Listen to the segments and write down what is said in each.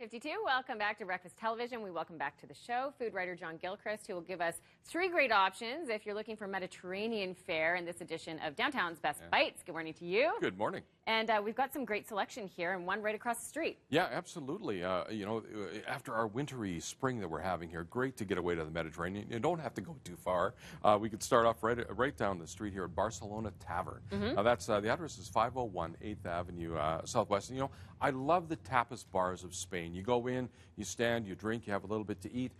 52. Welcome back to Breakfast Television. We welcome back to the show food writer John Gilchrist, who will give us 3 great options if you're looking for Mediterranean fare in this edition of Downtown's Best Bites. Good morning to you. Good morning. And we've got some great selection here and one right across the street. Yeah, absolutely. You know, after our wintry spring that we're having here, great to get away to the Mediterranean. You don't have to go too far. We could start off right down the street here at Barcelona Tavern. That's the address is 501 8th Avenue Southwest. And, you know, I love the tapas bars of Spain. You go in, you stand, you drink, you have a little bit to eat.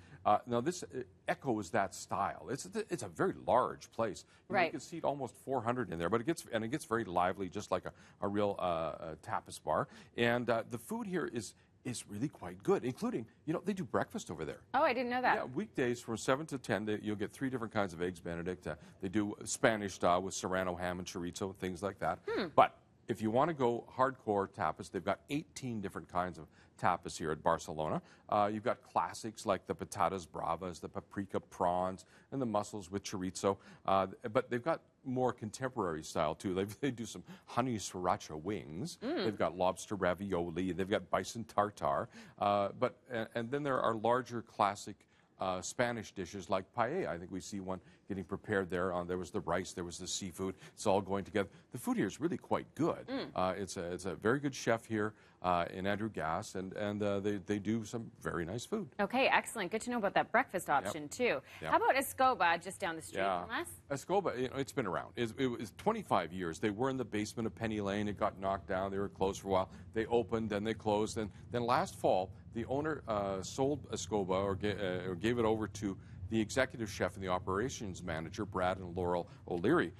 Now this echoes that style. It's a very large place. Right. You can seat almost 400 in there, but it gets very lively, just like a real tapas bar. And the food here is really quite good, including, you know, they do breakfast over there. Oh, I didn't know that. Yeah, weekdays from 7 to 10, you'll get 3 different kinds of eggs Benedict. They do Spanish style with serrano ham and chorizo, things like that. But if you want to go hardcore tapas, they've got 18 different kinds of tapas here at Barcelona. You've got classics like the patatas bravas, the paprika prawns, and the mussels with chorizo. But they've got more contemporary style too. They do some honey sriracha wings. They've got lobster ravioli. They've got bison tartare. And then there are larger classic Spanish dishes like paella. I think we see one getting prepared there. There was the rice, there was the seafood. It's all going together. The food here is really quite good. It's a very good chef here in Andrew Gass, and they do some very nice food. Okay, excellent. Good to know about that breakfast option too. How about Escoba just down the street from us? Escoba, you know, it's been around. It was 25 years. They were in the basement of Penny Lane. It got knocked down. They were closed for a while. They opened, then they closed, and then last fall the owner sold Escoba or gave it over to the executive chef and the operations manager, Brad and Laurel O'Leary.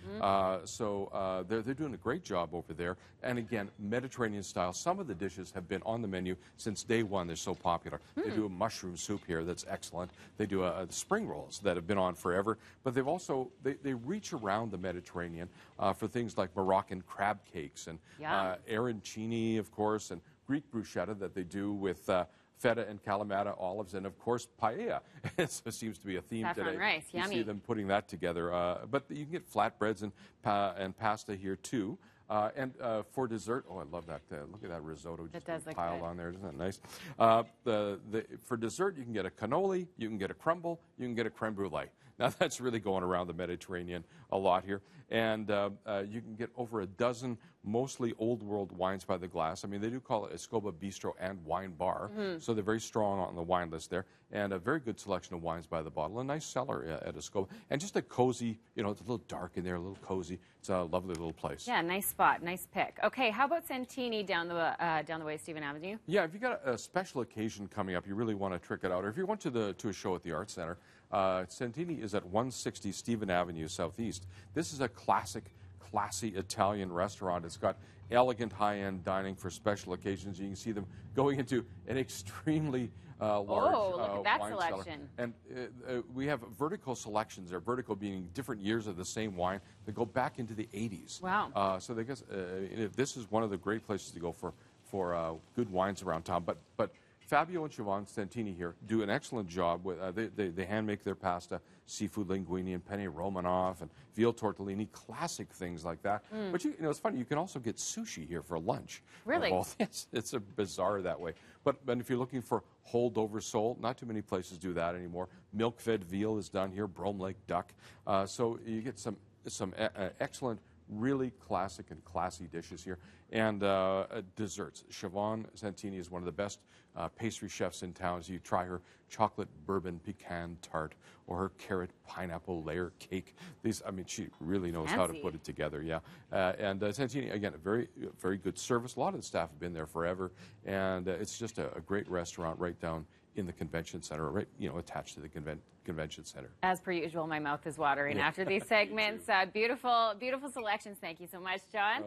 So they're doing a great job over there. And again, Mediterranean style. Some of the dishes have been on the menu since day one. They're so popular. They do a mushroom soup here that's excellent. They do spring rolls that have been on forever. But they've also, they reach around the Mediterranean for things like Moroccan crab cakes and arancini, of course, and Greek bruschetta that they do with feta and Kalamata olives, and of course paella. It seems to be a theme Saffron today. rice, you yummy. see them putting that together. But you can get flatbreads and pasta here too. And for dessert, oh, I love that. Look at that risotto just piled on there. Isn't that nice? For dessert, you can get a cannoli, you can get a crumble, you can get a creme brulee. Now, that's really going around the Mediterranean a lot here. And you can get over a dozen mostly old world wines by the glass. I mean, they do call it Escoba Bistro and Wine Bar. So they're very strong on the wine list there. And a very good selection of wines by the bottle. A nice cellar at Escoba. And just a cozy, you know, it's a little dark in there, a little cozy. It's a lovely little place. Yeah, nice spot, nice pick. Okay, how about Santini down the way, Stephen Avenue? Yeah, if you got a special occasion coming up, you really want to trick it out, or if you went to a show at the Arts Center, Santini is at 160 Stephen Avenue Southeast. This is a classic, classy Italian restaurant. It's got elegant high-end dining for special occasions. You can see them going into an extremely large look at that wine selection. cellar. And we have vertical selections there, vertical being different years of the same wine that go back into the 80s. Wow. So they guess this is one of the great places to go for good wines around town. But Fabio and Siobhan Santini here do an excellent job with they hand make their pasta, seafood linguine and penne romanoff and veal tortellini, classic things like that. But you know, it's funny, you can also get sushi here for lunch. Really? It's a bizarre that way. But if you're looking for holdover sole, not too many places do that anymore. Milk-fed veal is done here, Brome Lake duck. So you get some excellent, really classic and classy dishes here. And desserts. Siobhan Santini is one of the best pastry chefs in town. So you try her chocolate bourbon pecan tart or her carrot pineapple layer cake. I mean, she really knows how to put it together. Yeah. And Santini, again, very, very good service. A lot of the staff have been there forever. And it's just a great restaurant right down in the convention center, right, you know, attached to the convention center. As per usual, my mouth is watering after these segments. Beautiful, beautiful selections. Thank you so much, John.